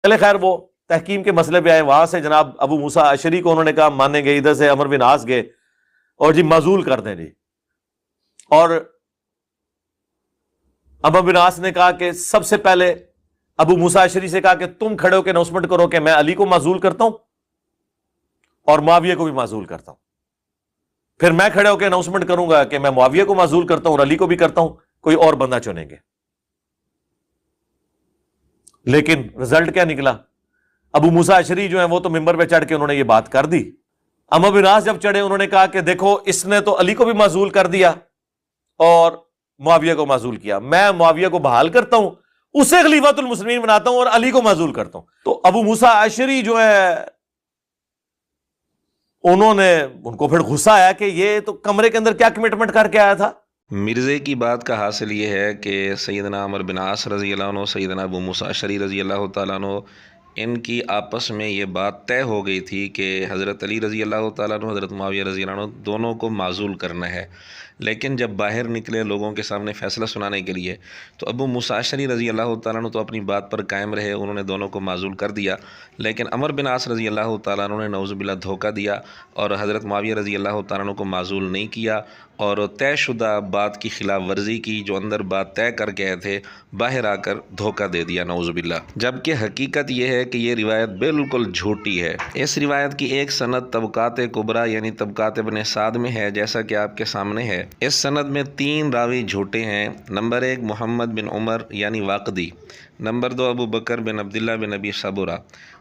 چلے خیر وہ تحکیم کے مسئلے پہ آئے، وہاں سے جناب ابو موسیٰ اشعری کو انہوں نے کہا مانیں گے، ادھر سے عمرو بن عاص گئے اور جی معزول کر دیں جی، اور عمرو بن عاص نے کہا کہ سب سے پہلے ابو موسیٰ اشعری سے کہا کہ تم کھڑے ہو کے اناؤنسمنٹ کرو کہ میں علی کو معزول کرتا ہوں اور معاویہ کو بھی معزول کرتا ہوں، پھر میں کھڑے ہو کے اناؤنسمنٹ کروں گا کہ میں معاویہ کو معزول کرتا ہوں اور علی کو بھی کرتا ہوں، کوئی اور بندہ چنیں گے۔ لیکن رزلٹ کیا نکلا؟ ابو موسیٰ اشعری جو ہیں وہ تو ممبر پہ چڑھ کے انہوں نے یہ بات کر دی، عمرو بن عاص جب چڑھے انہوں نے کہا کہ دیکھو اس نے تو علی کو بھی معزول کر دیا اور معاویہ کو معزول کیا، میں معاویہ کو بحال کرتا ہوں، اسے خلیفۃ المسلمین بناتا ہوں اور علی کو معزول کرتا ہوں۔ تو ابو موسیٰ اشعری جو ہے ان کو پھر غصہ آیا کہ یہ تو کمرے کے اندر کیا کمٹمنٹ کر کے آیا تھا۔ مرزے کی بات کا حاصل یہ ہے کہ سیدنا عمرو بن عاص رضی اللہ عنہ، سیدنا ابو موسیٰ اشعری رضی اللہ تعالیٰ عنہ، ان کی آپس میں یہ بات طے ہو گئی تھی کہ حضرت علی رضی اللہ تعالیٰ عنہ، حضرت معاویہ رضی اللہ عنہ دونوں کو معزول کرنا ہے۔ لیکن جب باہر نکلے لوگوں کے سامنے فیصلہ سنانے کے لیے تو ابو موسیٰ اشعری رضی اللہ تعالیٰ عنہ تو اپنی بات پر قائم رہے، انہوں نے دونوں کو معزول کر دیا، لیکن عمرو بن عاص رضی اللہ تعالیٰ عنہ نے نعوذ باللہ دھوکہ دیا اور حضرت معاویہ رضی اللہ تعالیٰ عنہ کو معزول نہیں کیا اور طے شدہ بات کی خلاف ورزی کی، جو اندر بات طے کر گئے تھے باہر آ کر دھوکہ دے دیا نعوذ باللہ۔ جبکہ حقیقت یہ ہے کہ یہ روایت بالکل جھوٹی ہے۔ اس روایت کی ایک سند طبقات کبریٰ یعنی طبقات ابن سعد میں ہے، جیسا کہ آپ کے سامنے ہے۔ اس سند میں 3 راوی جھوٹے ہیں۔ نمبر 1 محمد بن عمر یعنی واقدی، نمبر 2 ابو بکر بن عبداللہ بن ابی صبرہ،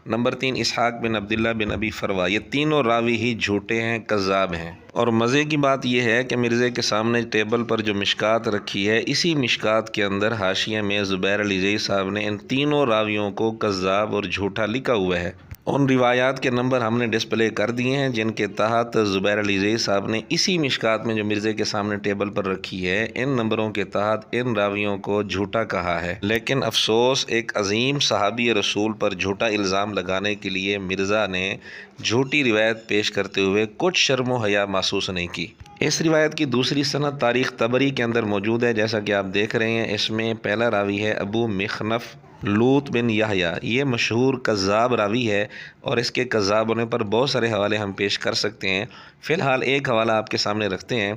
نمبر 3 اسحاق بن عبداللہ بن ابی فروہ۔ یہ تینوں راوی ہی جھوٹے ہیں، کذاب ہیں۔ اور مزے کی بات یہ ہے کہ مرزے کے سامنے ٹیبل پر جو مشکات رکھی ہے، اسی مشکات کے اندر حاشیے میں زبیر علیزئی صاحب نے ان تینوں راویوں کو کذاب اور جھوٹا لکھا ہوا ہے۔ ان روایات کے نمبر ہم نے ڈسپلے کر دیے ہیں جن کے تحت زبیر علیزئی صاحب نے اسی مشکات میں جو مرزے کے سامنے ٹیبل پر رکھی ہے، ان نمبروں کے تحت ان راویوں کو جھوٹا کہا ہے۔ لیکن افسوس، ایک عظیم صحابی رسول پر جھوٹا الزام لگانے کے لیے مرزا نے جھوٹی روایت پیش کرتے ہوئے کچھ شرم و حیا محسوس نہیں کی۔ اس روایت کی دوسری سند تاریخ طبری کے اندر موجود ہے، جیسا کہ آپ دیکھ رہے ہیں۔ اس میں پہلا راوی ہے ابو مخنف لوط بن یحییٰ، یہ مشہور کذاب راوی ہے اور اس کے کذاب ہونے پر بہت سارے حوالے ہم پیش کر سکتے ہیں۔ فی الحال ایک حوالہ آپ کے سامنے رکھتے ہیں۔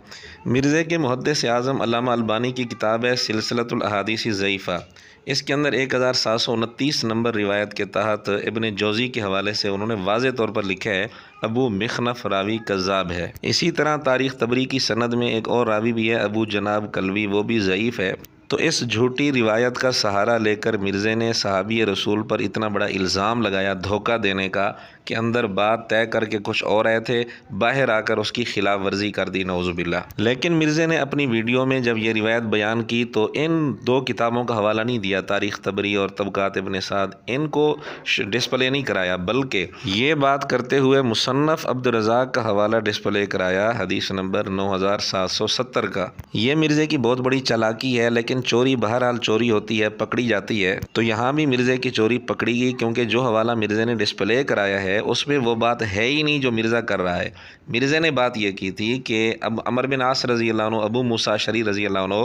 مرزے کے محدث اعظم علامہ البانی کی کتاب ہے سلسلۃ الاحادیث الضعیفہ، اس کے اندر 1729 نمبر روایت کے تحت ابن جوزی کے حوالے سے انہوں نے واضح طور پر لکھا ہے ابو مخنف راوی کذاب ہے۔ اسی طرح تاریخ طبری کی سند میں ایک اور راوی بھی ہے ابو جناب کلوی، وہ بھی ضعیف ہے۔ تو اس جھوٹی روایت کا سہارا لے کر مرزے نے صحابی رسول پر اتنا بڑا الزام لگایا دھوکہ دینے کا کہ اندر بات طے کر کے کچھ اور آئے تھے، باہر آ کر اس کی خلاف ورزی کر دی نعوذ باللہ۔ لیکن مرزے نے اپنی ویڈیو میں جب یہ روایت بیان کی تو ان 2 کتابوں کا حوالہ نہیں دیا، تاریخ طبری اور طبقات ابن سعد، ان کو ڈسپلے نہیں کرایا، بلکہ یہ بات کرتے ہوئے مصنف عبد الرزاق کا حوالہ ڈسپلے کرایا، حدیث نمبر 9770 کا۔ یہ مرزے کی بہت بڑی چالاکی ہے، لیکن چوری بہرحال چوری ہوتی ہے، پکڑی جاتی ہے۔ تو یہاں بھی مرزے کی چوری پکڑی گئی، کیونکہ جو حوالہ مرزے نے ڈسپلے کرایا ہے اس میں وہ بات ہے ہی نہیں جو مرزا کر رہا ہے۔ مرزے نے بات یہ کی تھی کہ اب عمرو بن عاص رضی اللہ عنہ، ابو موسیٰ اشعری رضی اللہ عنہ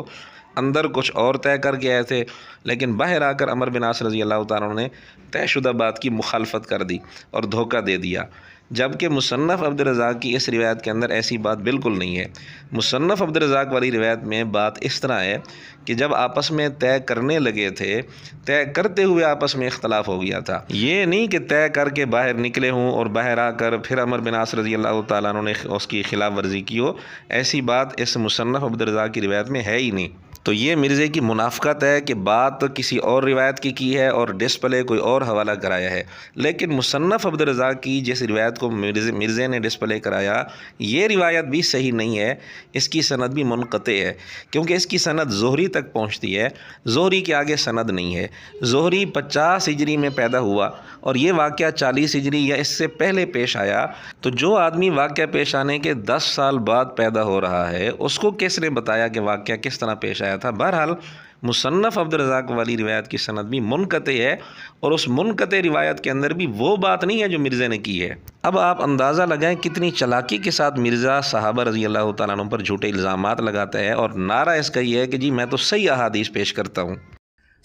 اندر کچھ اور طے کر کے آئے تھے، لیکن باہر آ کر عمرو بن عاص رضی اللہ تعالیٰ عنہ نے طے شدہ بات کی مخالفت کر دی اور دھوکہ دے دیا۔ جبکہ مصنف عبد الرزاق کی اس روایت کے اندر ایسی بات بالکل نہیں ہے۔ مصنف عبد الرزاق والی روایت میں بات اس طرح ہے کہ جب آپس میں طے کرنے لگے تھے، طے کرتے ہوئے آپس میں اختلاف ہو گیا تھا۔ یہ نہیں کہ طے کر کے باہر نکلے ہوں اور باہر آ کر پھر عمرو بن عاص رضی اللہ تعالیٰ عنہ نے اس کی خلاف ورزی کی ہو، ایسی بات اس مصنف عبد الرزاق کی روایت میں ہے ہی نہیں۔ تو یہ مرزے کی منافقت ہے کہ بات کسی اور روایت کی ہے اور ڈسپلے کوئی اور حوالہ کرایا ہے۔ لیکن مصنف عبد الرزاق کی جس روایت کو مرزے نے ڈسپلے کرایا، یہ روایت بھی صحیح نہیں ہے، اس کی سند بھی منقطع ہے، کیونکہ اس کی سند زہری تک پہنچتی ہے، زہری کے آگے سند نہیں ہے۔ زہری 50 ہجری میں پیدا ہوا اور یہ واقعہ 40 ہجری یا اس سے پہلے پیش آیا، تو جو آدمی واقعہ پیش آنے کے 10 سال بعد پیدا ہو رہا ہے، اس کو کس نے بتایا کہ واقعہ کس طرح پیش آیا تھا؟ بہرحال مصنف عبد الرزاق والی روایت کی سند بھی منقطع ہے، اور اس منقطع روایت کے اندر بھی وہ بات نہیں ہے جو مرزے نے کی ہے۔ اب آپ اندازہ لگائیں کتنی چالاکی کے ساتھ مرزا صحابہ رضی اللہ تعالیٰ عنہ پر جھوٹے الزامات لگاتا ہے، اور نعرہ اس کا یہ ہے کہ جی میں تو صحیح احادیث پیش کرتا ہوں۔